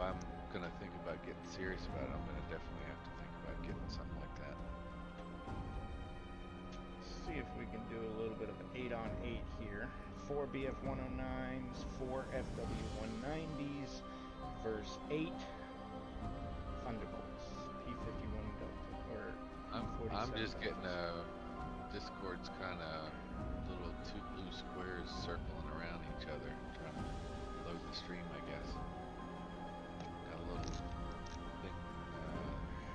I'm gonna think about getting serious about it, I'm gonna definitely have to think about getting something like that. See if we can do a little bit of 8 on 8 here. 4 BF 109s, 4 FW 190s, verse 8 Thunderbolts, P51 Delta, or I'm P47 just getting Deltas. Discord's kind of little two blue squares circling around each other, trying to load the stream, I guess. Got a little thing.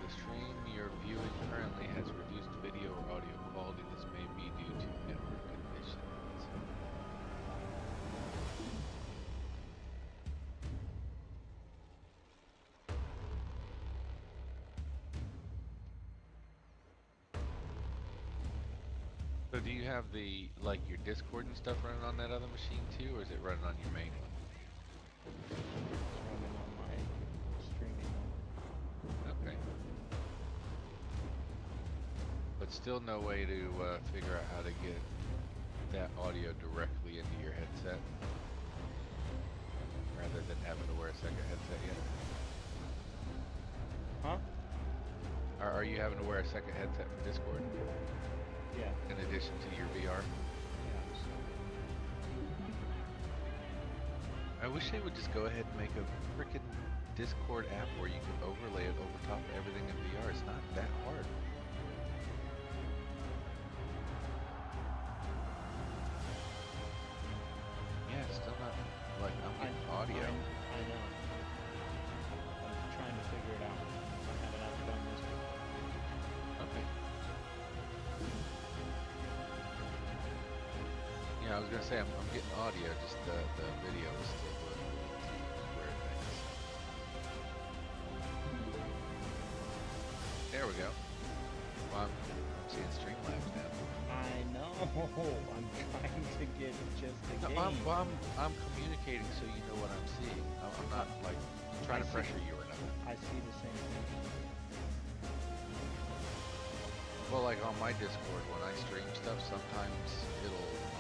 The stream you're viewing currently has reduced video or audio quality. This may be due to network conditions. So do you have the, like, your Discord and stuff running on that other machine too, or is it running on your main one? It's running on my streaming one. Okay. But still no way to figure out how to get that audio directly into your headset, rather than having to wear a second headset yet? Huh? Are you having to wear a second headset for Discord Yeah. in addition to your VR? Yeah. I wish they would just go ahead and make a freaking Discord app where you can overlay it over top of everything in VR. It's not that hard. Yeah, it's still not, like, I'm getting audio. I know. I'm trying to figure it out. I haven't ever done this before. Okay. Yeah, I was gonna say I'm getting audio, just the video is still doing weird things. There we go. Well, I'm seeing Streamlabs now. I know. I'm trying to get just a No, game. I'm communicating so you know what I'm seeing. I'm not like trying to pressure you or nothing. I see the same thing. Well, like on my Discord, when I stream stuff, sometimes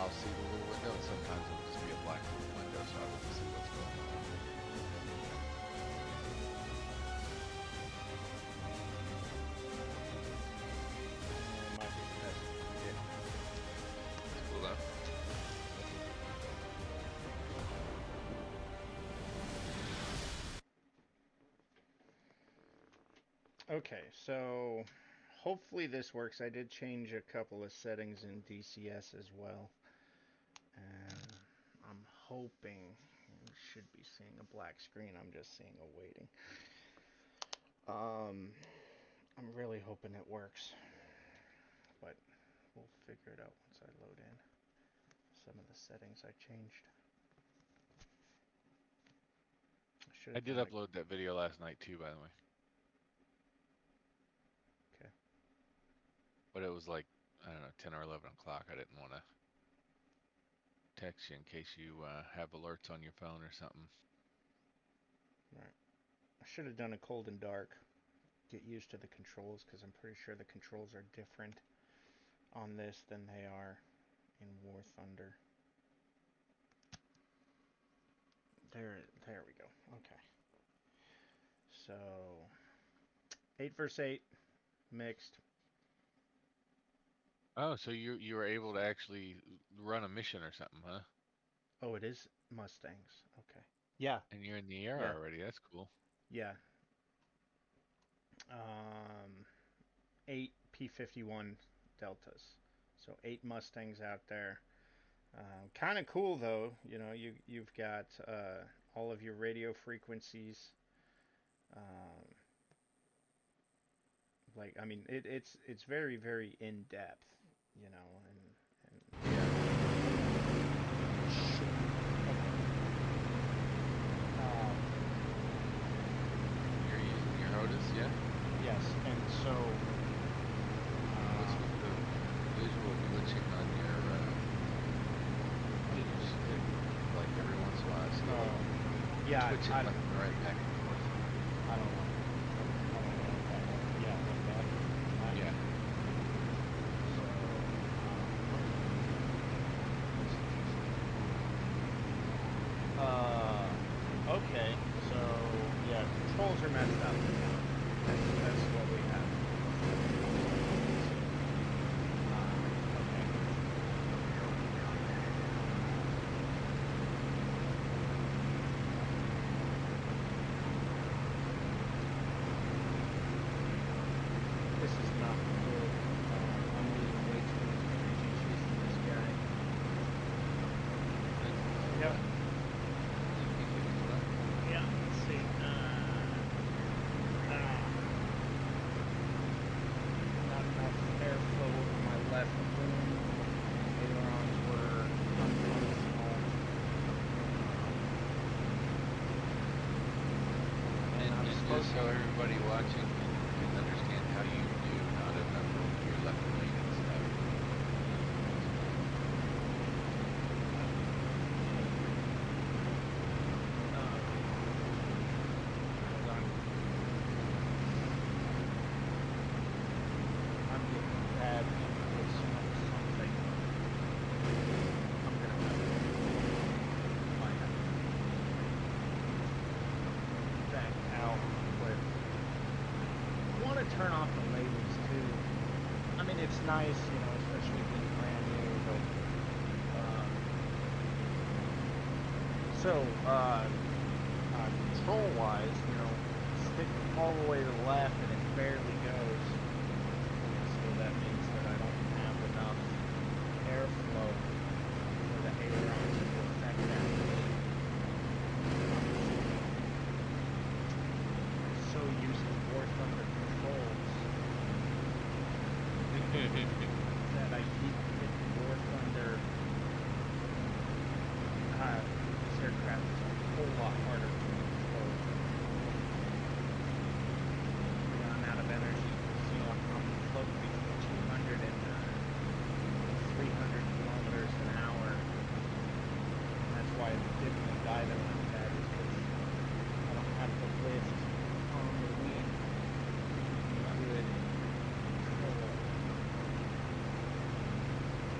I'll see the little window, and sometimes it'll just be a black little window, so I won't see what's going on. It might be best. Yeah. It's cool though. Okay, so hopefully this works. I did change a couple of settings in DCS as well. And I'm hoping we should be seeing a black screen. I'm just seeing a waiting. I'm really hoping it works, but we'll figure it out once I load in some of the settings I changed. I did upload that video last night too, by the way. Okay. But it was like, I don't know, 10 or 11 o'clock. I didn't want to text you in case you have alerts on your phone or something. Right. I should have done a cold and dark. Get used to the controls, because I'm pretty sure the controls are different on this than they are in War Thunder. There we go. Okay. So 8 versus 8 mixed. Oh, so you were able to actually run a mission or something, huh? Oh, it is Mustangs. Okay. Yeah. And you're in the air Yeah. already. That's cool. Yeah. 8 P51 Deltas. So 8 Mustangs out there. Kind of cool though. You know, you've got all of your radio frequencies. Like, I mean, it's very, very in depth. You know, and Yeah. You're using your HOTAS, yeah? yes, and so What's with the visual glitching on your stick? Like every once in a while, I see it yeah, twitching left and right, back and forth. I don't know. I don't know if that, yeah, like that. Yeah. Okay, so yeah, controls are messed up. That's what we have. Okay. This is not good. I'm losing way too much energy chasing this guy. Yep. Yeah, let's see. Not enough airflow over my left wing. Ailerons were unfunctional. And just so everybody watching can understand how you do not enough over your left wing and stuff. Hold on. I'm getting bad inputs from something. I'm gonna have to find out. Back out quick. I want to turn off the labels too. I mean, it's nice, you know, especially being brand new, but control-wise, you know, stick all the way to the left and it barely goes. So that means that I don't have enough airflow for the ailerons to affect that wing. So used to War Thunder controls that I keep hitting War Thunder. This aircraft is a whole lot harder to control. Yeah, I'm out of energy. See, I'm floating between 200 and 300 kilometers an hour. And that's why I'm dipping and diving like that, is because I don't have the lift on the wing to give me good control.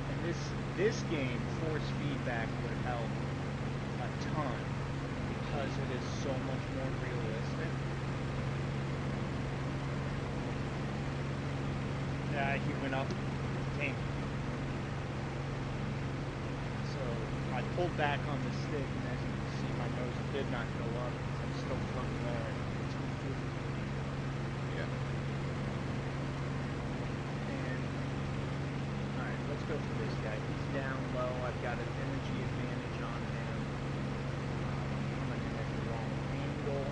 And this game, force feedback would help a ton because it is so much more realistic. Yeah, he went up. Dang. So I pulled back on the stick, and as you can see, my nose did not go up because I'm still floating there at 250. Yeah. And alright, let's go for this guy. He's down low. I've got an energy advantage on him. I'm coming in at the wrong angle.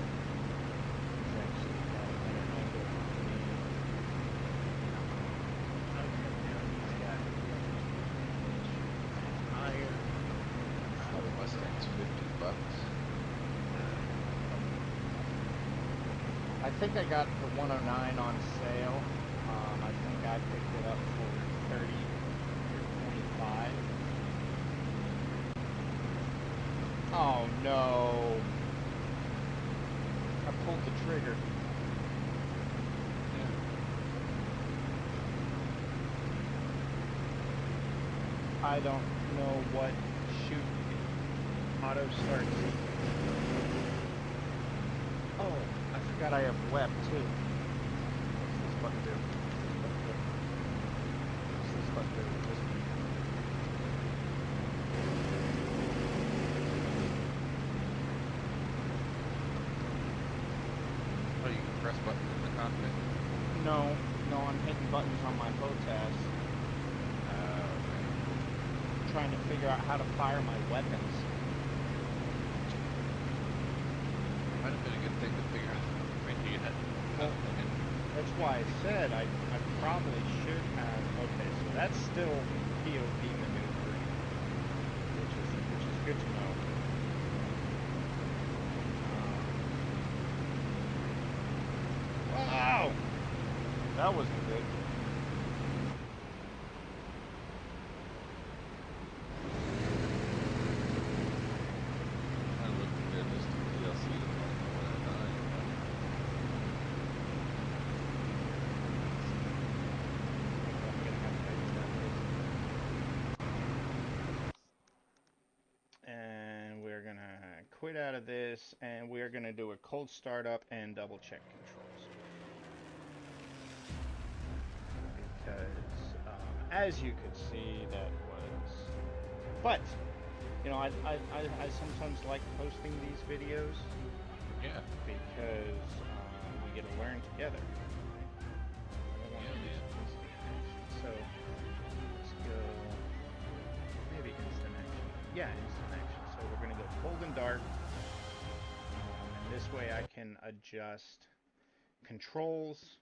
He's actually got a better angle on me. Okay, now he's got the advantage. Higher. Wow, the Mustang's $50. I think I got the 109 on sale. I think I picked it up for 30 or 25. Oh no. I pulled the trigger. Yeah. I don't know what shoot auto starts. Oh, I forgot I have web too. What's this button do? What's this button do? This one. Oh, you can press buttons in the cockpit. No, I'm hitting buttons on my HOTAS. Okay. Trying to figure out how to fire my weapons. Might have been a good thing to figure out when you had. Well, that's why I said I probably should have. Okay, so that's still POV maneuvering, which is good to know. Wow, that wasn't good. I'm looking good just to DLC to like the 109. I'm gonna have to fix that. And we're gonna quit. quit out of this, and we're going to do a cold startup and double check controls. Because, as you could see, that was... But, you know, I sometimes like posting these videos. Yeah. Because we get to learn together. Yeah, man. So, let's go... Maybe instant action. Yeah, instant action. So we're going to go cold and dark. And this way I can adjust controls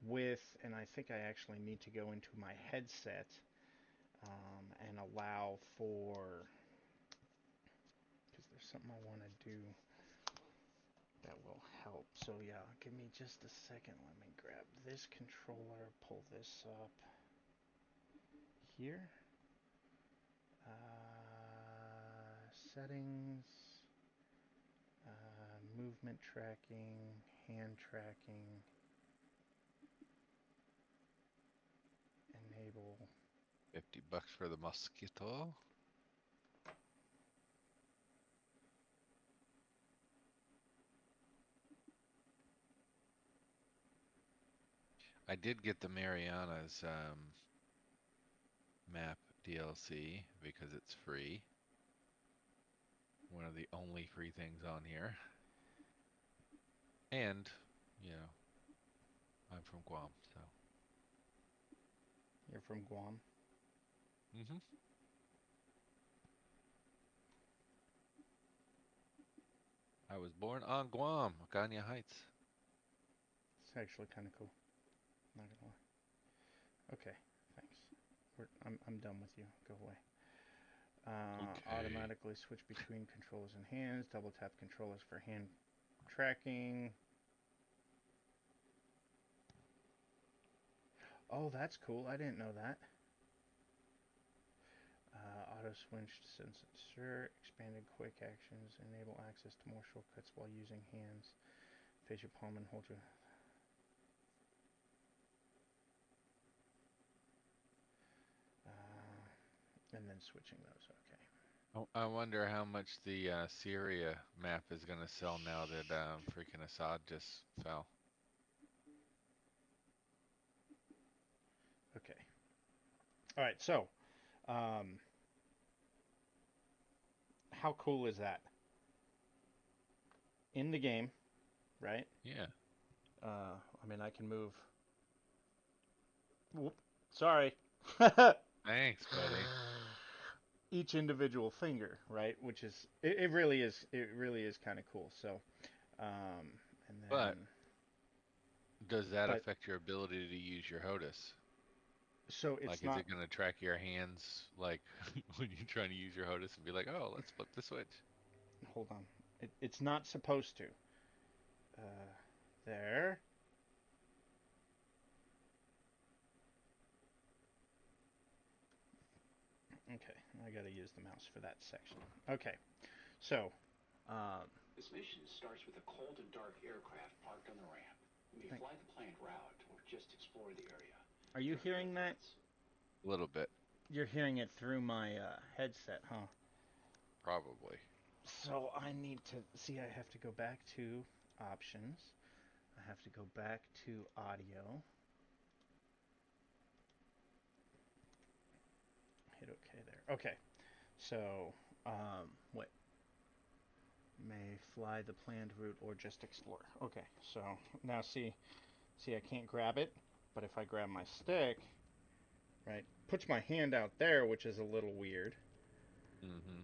with, and I think I actually need to go into my headset and allow for, because there's something I want to do that will help. So yeah, give me just a second. Let me grab this controller, pull this up here. Settings, movement tracking, hand tracking, enable. $50 for the mosquito. I did get the Mariana's map DLC because it's free. One of the only free things on here. And, you know, I'm from Guam, so. You're from Guam. Mm-hmm. I was born on Guam, Ganya Heights. It's actually kind of cool. Not gonna lie. Okay, thanks. I'm done with you. Go away. Okay. Automatically switch between controllers and hands. Double tap controllers for hand tracking. Oh, that's cool. I didn't know that. Auto switch sensor, expanded quick actions, enable access to more shortcuts while using hands. Face your palm and hold your... and then switching those, okay. I wonder how much the Syria map is going to sell now that freaking Assad just fell. Okay. All right, so, um, how cool is that? In the game, right? Yeah. I mean, I can move. Whoop, sorry. Thanks, buddy. Each individual finger, right? Which is it really is kind of cool. So, and then, But does that but affect your ability to use your HOTAS? so Like, it's is not. it going to track your hands, like, when you're trying to use your HOTAS and be like, oh, let's flip the switch? Hold on. It's not supposed to. There. Okay, I gotta use the mouse for that section. Okay, so, This mission starts with a cold and dark aircraft parked on the ramp. You may fly the planned route or just explore the area. are you hearing that? A little bit, You're hearing it through my headset, huh? probably. So I need to see. I have to go back to options. I have to go back to audio. Hit OK there. Okay. So, what? May fly the planned route or just explore. Okay. So now see, I can't grab it, but if I grab my stick, right, puts my hand out there, which is a little weird. Mm-hmm.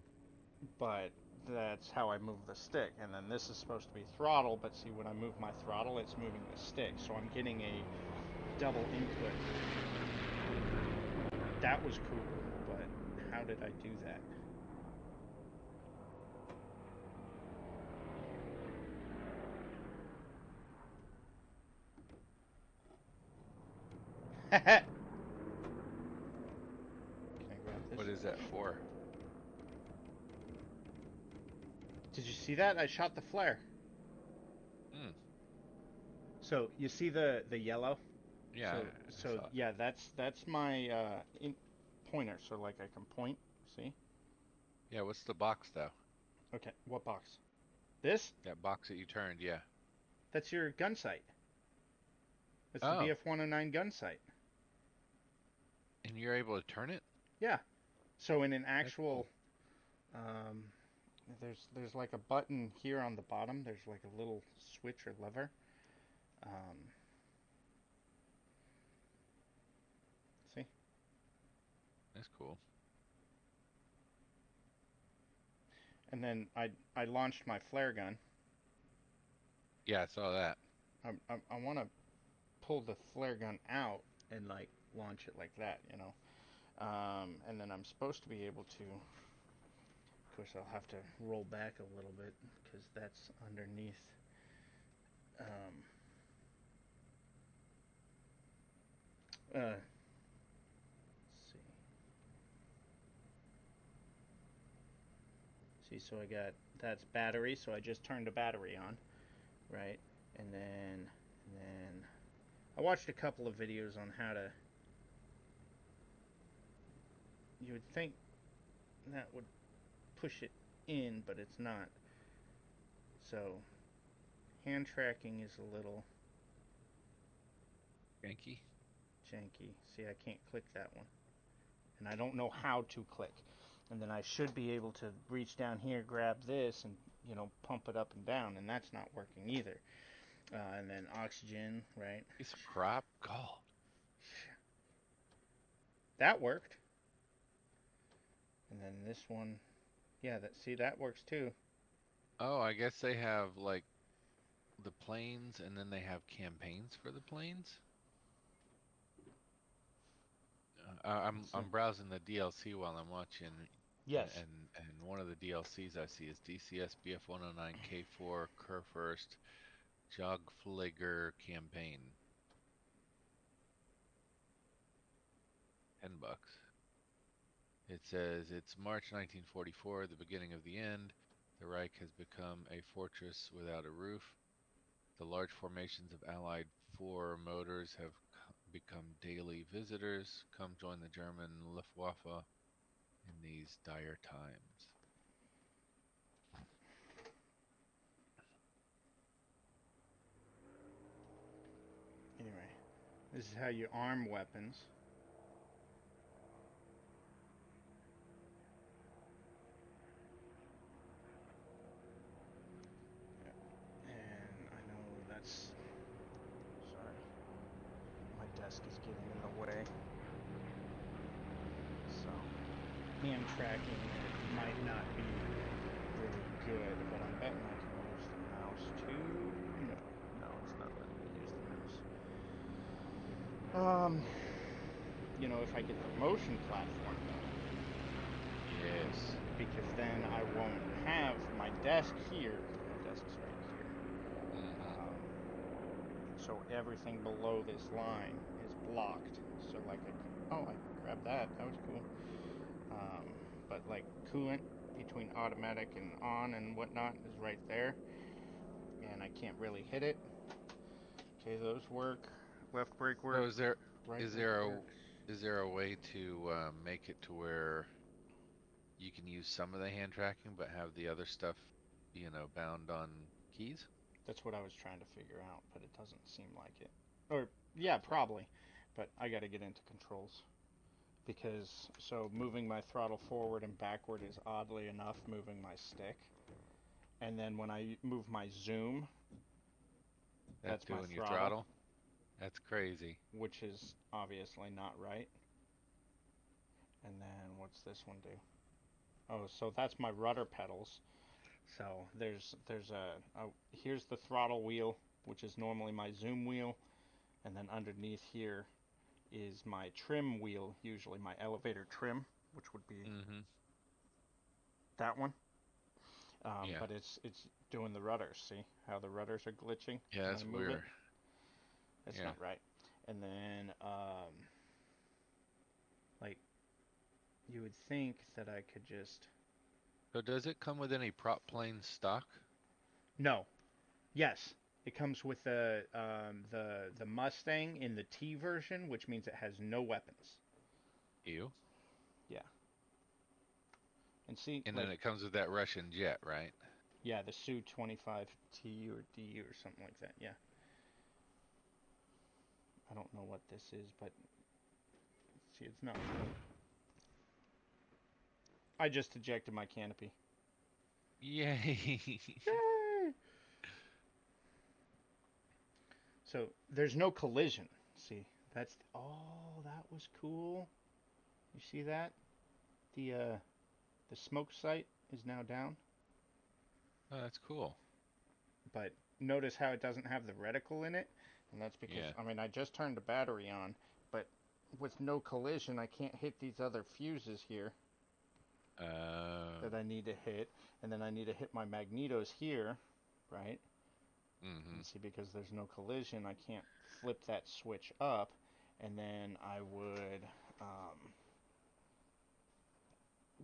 But that's how I move the stick. And then this is supposed to be throttle, but see, when I move my throttle, it's moving the stick. So I'm getting a double input. That was cool, but how did I do that? Can I grab this? What is that for? Did you see that? I shot the flare. Hmm. So you see the yellow? Yeah. So I saw it. yeah, that's my pointer. So like I can point. See? Yeah. What's the box though? Okay. What box? This, That box that you turned, yeah. that's your gun sight. That's the Oh, BF-109 gun sight. and you're able to turn it? Yeah. So in an That's cool. actual, um, there's like a button here on the bottom. There's like a little switch or lever. Um, see? That's cool. And then I launched my flare gun. Yeah, I saw that. I want to pull the flare gun out and like launch it like that, you know. And then I'm supposed to be able to. Of course, I'll have to roll back a little bit because that's underneath. Um, let's see. See, so I got that's battery. So I just turned the battery on, right? And then I watched a couple of videos on how to. You would think that would push it in, but it's not. So hand tracking is a little Yankee. janky. See, I can't click that one. And I don't know how to click. And then I should be able to reach down here, grab this, and, you know, pump it up and down, and that's not working either. And then oxygen, right? Piece of crap. God. That worked. And then this one, yeah, that works too. Oh, I guess they have like the planes, and then they have campaigns for the planes. Let's see. I'm browsing the DLC while I'm watching, and Yes, and, and one of the DLCs I see is DCS BF-109 K4 Kurfürst Jagdflieger campaign. $10. It says it's March 1944, the beginning of the end. The Reich has become a fortress without a roof. The large formations of Allied four motors have become daily visitors. Come join the German Luftwaffe in these dire times. anyway, this is how you arm weapons. And I know that's. Sorry, my desk is getting in the way. So, hand tracking it might not be really good, but I'm betting I can use the mouse too. No, no, it's not letting me use the mouse. You know, if I get the motion platform though, Yes. because then I won't have my desk here. My desk's right here. Mm-hmm. So everything below this line is blocked. So like I can, oh, I grabbed that. That was cool. Um, but like coolant between automatic and on and whatnot is right there, and I can't really hit it. Okay, those work. Left brake So works. Right is brake there a works. is there a way to make it to where you can use some of the hand tracking but have the other stuff, bound on keys? That's what I was trying to figure out, but it doesn't seem like it. Or yeah, probably. But I got to get into controls because so moving my throttle forward and backward is oddly enough moving my stick. And then when I move my zoom, That's that's my doing your throttle, throttle? That's crazy. which is obviously not right. And then what's this one do? Oh, so that's my rudder pedals. So there's a here's the throttle wheel, which is normally my zoom wheel, and then underneath here is my trim wheel, usually my elevator trim, which would be Mm-hmm. that one. Yeah. But it's doing the rudders. See how the rudders are glitching Yeah, when I that's move it? weird. That's Yeah. not right. And then like you would think that I could just So does it come with any prop plane stock? no. Yes, it comes with the Mustang in the T version, which means it has no weapons. Ew. Yeah, and see, And then like it comes with that Russian jet, right? Yeah, the Su 25TU or DU or something like that. Yeah. I don't know what this is, but see, it's not. I just ejected my canopy. Yay! Yay! So there's no collision. See, that's oh, that was cool. You see that? The smoke sight is now down, Oh, that's cool. but notice how it doesn't have the reticle in it, and that's because Yeah. I mean I just turned the battery on, but with no collision I can't hit these other fuses here that I need to hit, and then I need to hit my magnetos here, right? Mm-hmm. And see, because there's no collision, I can't flip that switch up, and then I would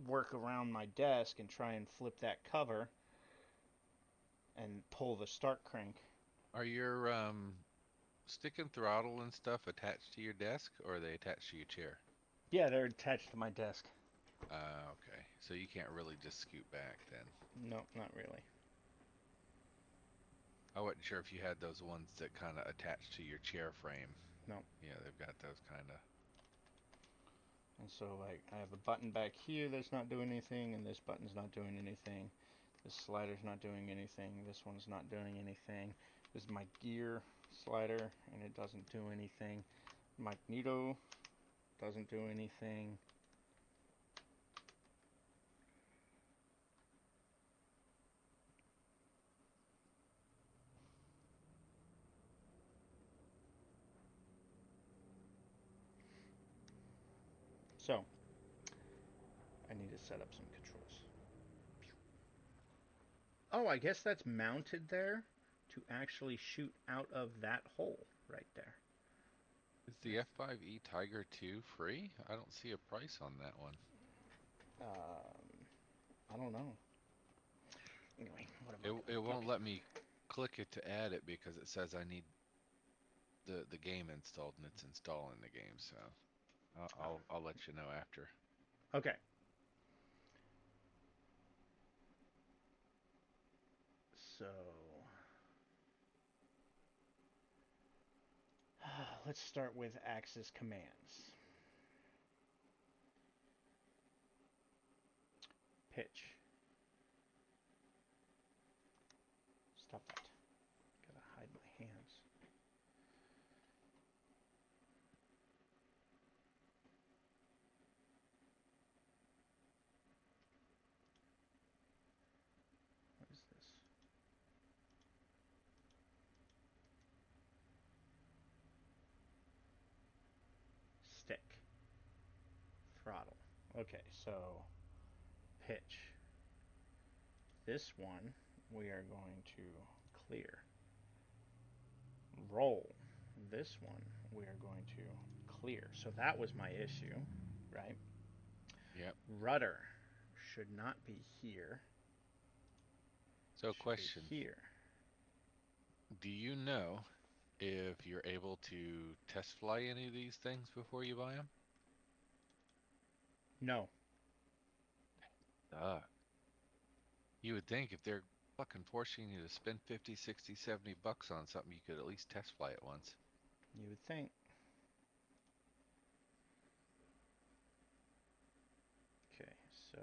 work around my desk and try and flip that cover and pull the start crank. Are your stick and throttle and stuff attached to your desk, or are they attached to your chair? Yeah, they're attached to my desk. Okay. So you can't really just scoot back then. No, not really. I wasn't sure if you had those ones that kind of attach to your chair frame. No. Yeah, they've got those kind of. And so, like, I have a button back here that's not doing anything, and this button's not doing anything. This slider's not doing anything. This one's not doing anything. This is my gear slider, and it doesn't do anything. Magneto doesn't do anything. So, I need to set up some controls. Oh, I guess that's mounted there to actually shoot out of that hole right there. Is the F5E Tiger 2 free? I don't see a price on that one. I don't know. Anyway, what am I It doing? won't Okay. let me click it to add it because it says I need the game installed, and it's installing the game. So I'll let you know after. Okay. So let's start with Axis commands. Pitch. Stop that. Gotta hide my hands. What is this? Stick. Throttle. Okay, so pitch. This one we are going to clear. Roll. This one we are going to clear. So that was my issue, right? Yep. Rudder should not be here. So Should be question: here. do you know if you're able to test fly any of these things before you buy them? No. You would think if they're fucking forcing you to spend 50, 60, 70 bucks on something, you could at least test fly it once. You would think. Okay, so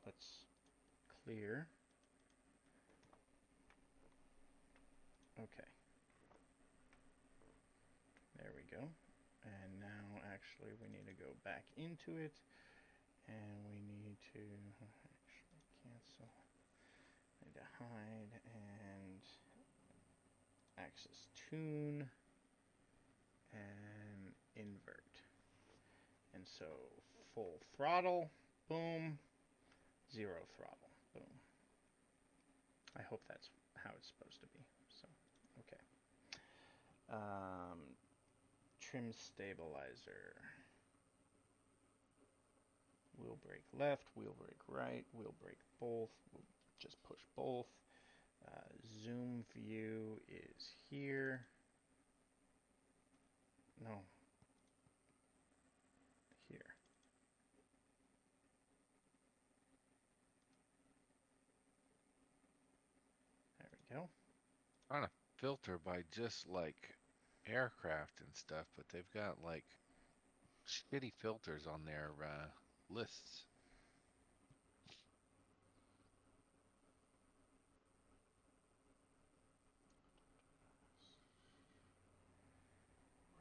let's clear. Okay. There we go. And now actually we need to go back into it and we need to actually cancel. Need to hide and axis tune and invert. And so full throttle, boom, zero throttle, boom. I hope that's how it's supposed to be. So, okay. Trim stabilizer. Wheel brake left, wheel brake right, wheel brake both. We'll just push both. Zoom view is here. No. Here. go. Trying to filter by just like aircraft and stuff, but they've got like shitty filters on their lists.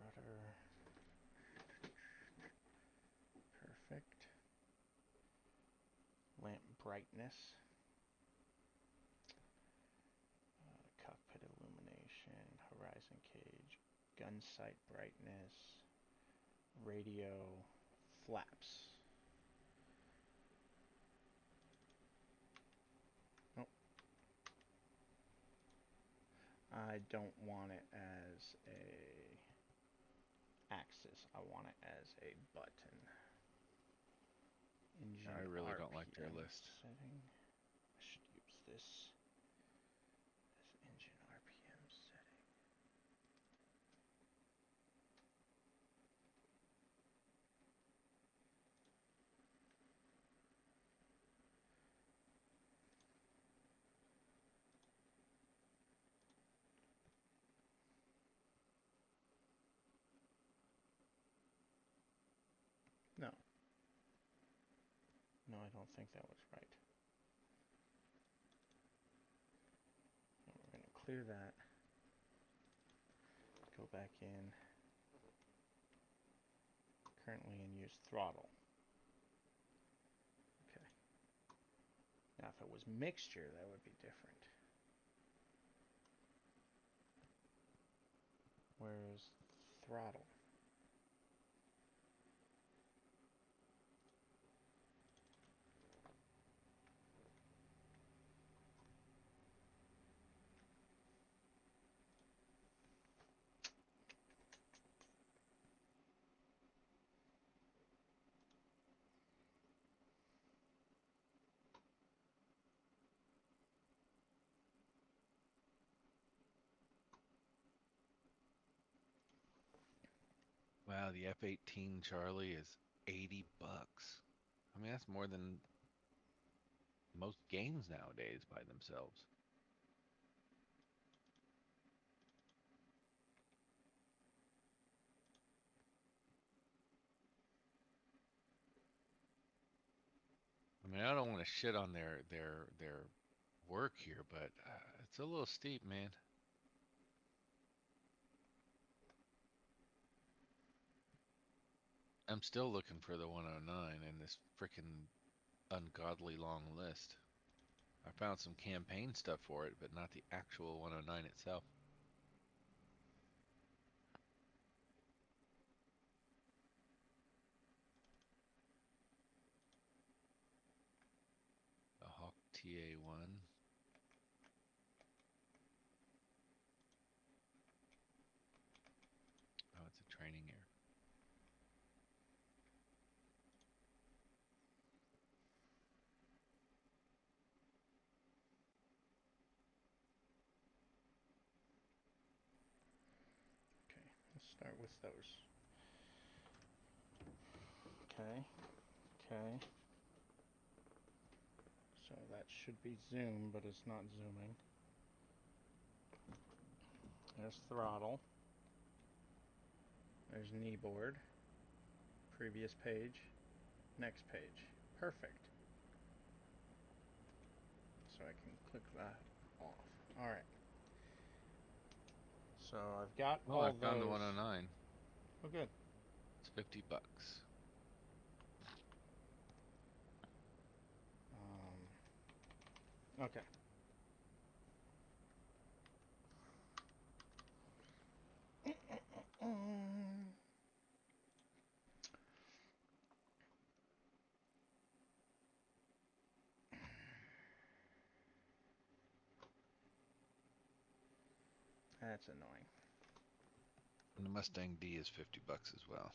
Rudder. Perfect. Lamp brightness. Cockpit illumination. Horizon cage. Gun sight brightness. Radio. Flaps. Nope. I don't want it as a axis. I want it as a button. Engine I really don't like their RPM list. setting. I should use this engine RPM setting. No. No, I don't think that was right. And we're going to clear that. Go back in. Currently in use throttle. Okay. Now if it was mixture, that would be different. Where's throttle? Wow, the F-18 Charlie is $80. I mean, that's more than most games nowadays by themselves. I mean, I don't want to shit on their work here, but it's a little steep, man. I'm still looking for the 109 in this freaking ungodly long list. I found some campaign stuff for it, but not the actual 109 itself. The Hawk TA-1. Oh, it's a training air. Okay, let's start with those. Okay, okay. So that should be zoom, but it's not zooming. There's throttle. There's kneeboard. Previous page. Next page. Perfect. So I can click that off. Alright. So I've got Oh, I all found the those. 109. Oh, good. It's $50. Okay. That's annoying. And the Mustang D is $50 as well.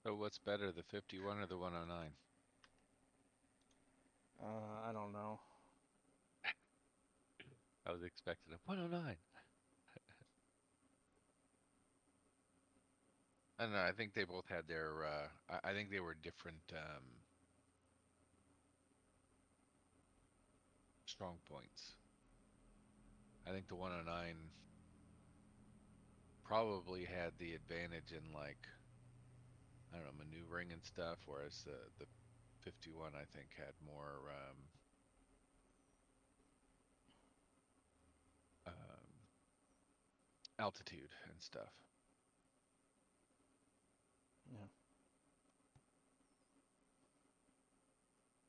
So what's better, the 51 or the 109? I don't know. I was expecting a 109. I don't know. I think they both had their. I think they were different strong points. I think the 109 probably had the advantage in like I don't know maneuvering and stuff, whereas the 51 I think had more altitude and stuff. Yeah.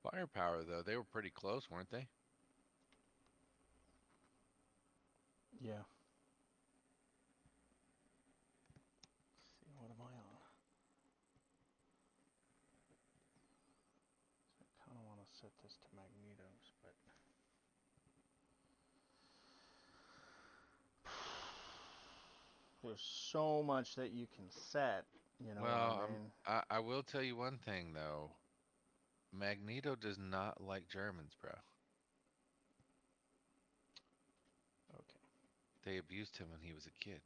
Firepower though, they were pretty close, weren't they? Yeah. Let's see, what am I on? So I kind of want to set this to magnetos, but there's so much that you can set. You know what Well, I mean? I will tell you one thing though. Magneto does not like Germans, bro. Okay. They abused him when he was a kid.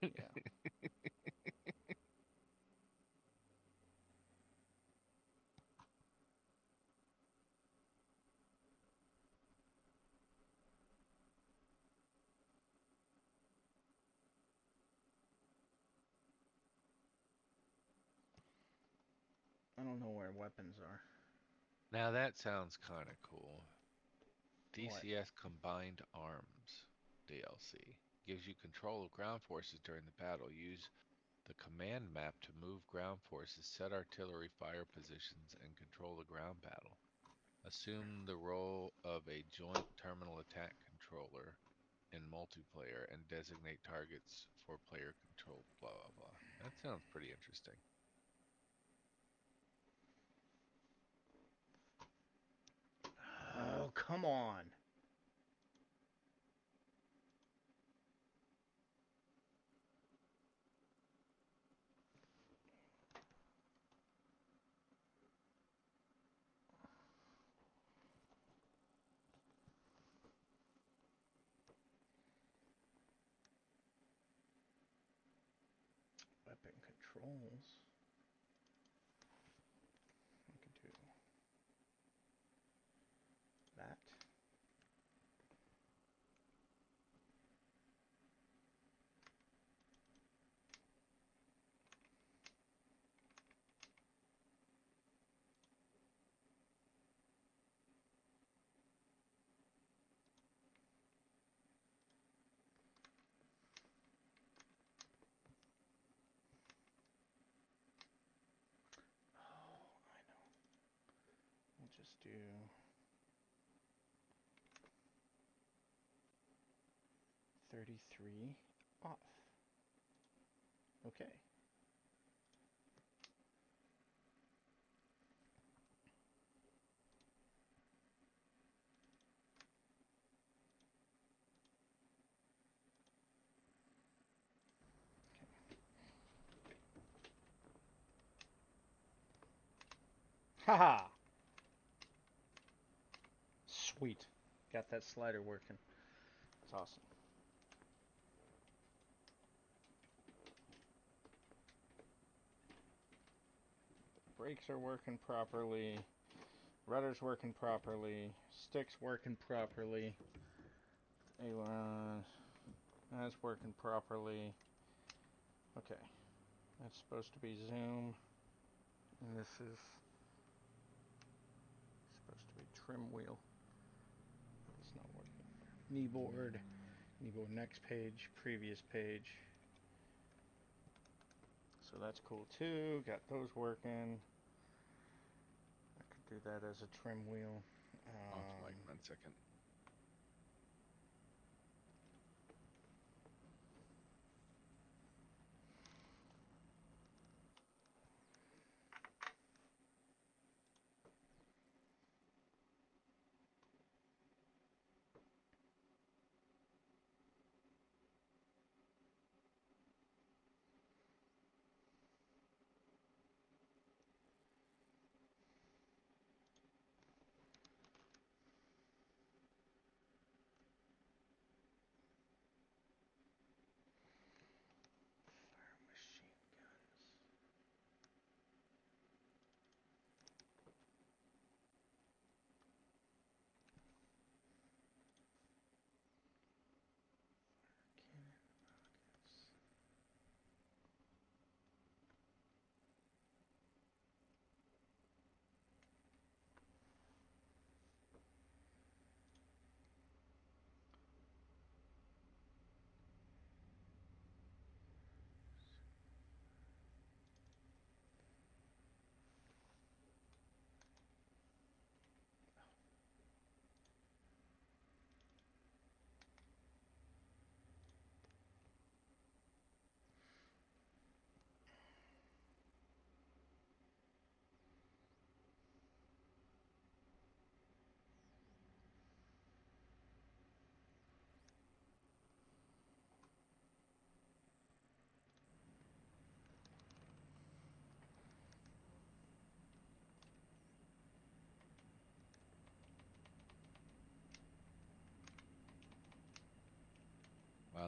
Yeah. I don't know where weapons are. Now that sounds kind of cool. What? DCS Combined Arms DLC gives you control of ground forces during the battle. Use the command map to move ground forces, set artillery fire positions, and control the ground battle. Assume the role of a joint terminal attack controller in multiplayer and designate targets for player control, blah blah blah. That sounds pretty interesting. Oh, come on. Weapon controls. I could do that. Oh, I know. We'll just do 33 off. Okay. Haha! Sweet. Got that slider working. It's awesome. Brakes are working properly. Rudder's working properly. Stick's working properly. Aileron. That's working properly. Okay. That's supposed to be zoom. And this is supposed to be trim wheel. It's not working. Kneeboard. Kneeboard next page. Previous page. So that's cool too. Got those working. I could do that as a trim wheel. Off mic 1 second.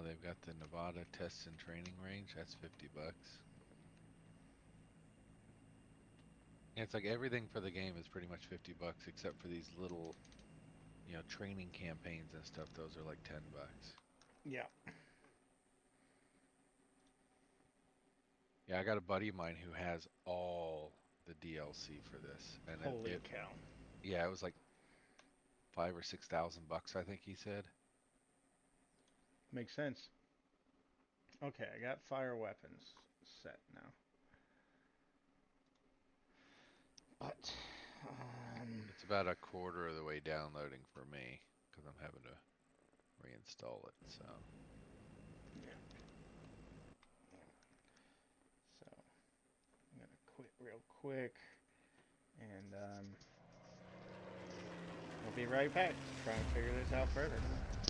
Oh, they've got the Nevada Test and Training Range. That's $50. Yeah, it's like everything for the game is pretty much $50 except for these little, training campaigns and stuff. Those are like $10. Yeah. Yeah, I got a buddy of mine who has all the DLC for this, and Holy cow. yeah, it was like $5,000 or $6,000, I think he said. Makes sense. Okay, I got fire weapons set now. But, It's about a quarter of the way downloading for me because I'm having to reinstall it. So yeah. So, I'm going to quit real quick. And, we'll be right back to try and figure this out further.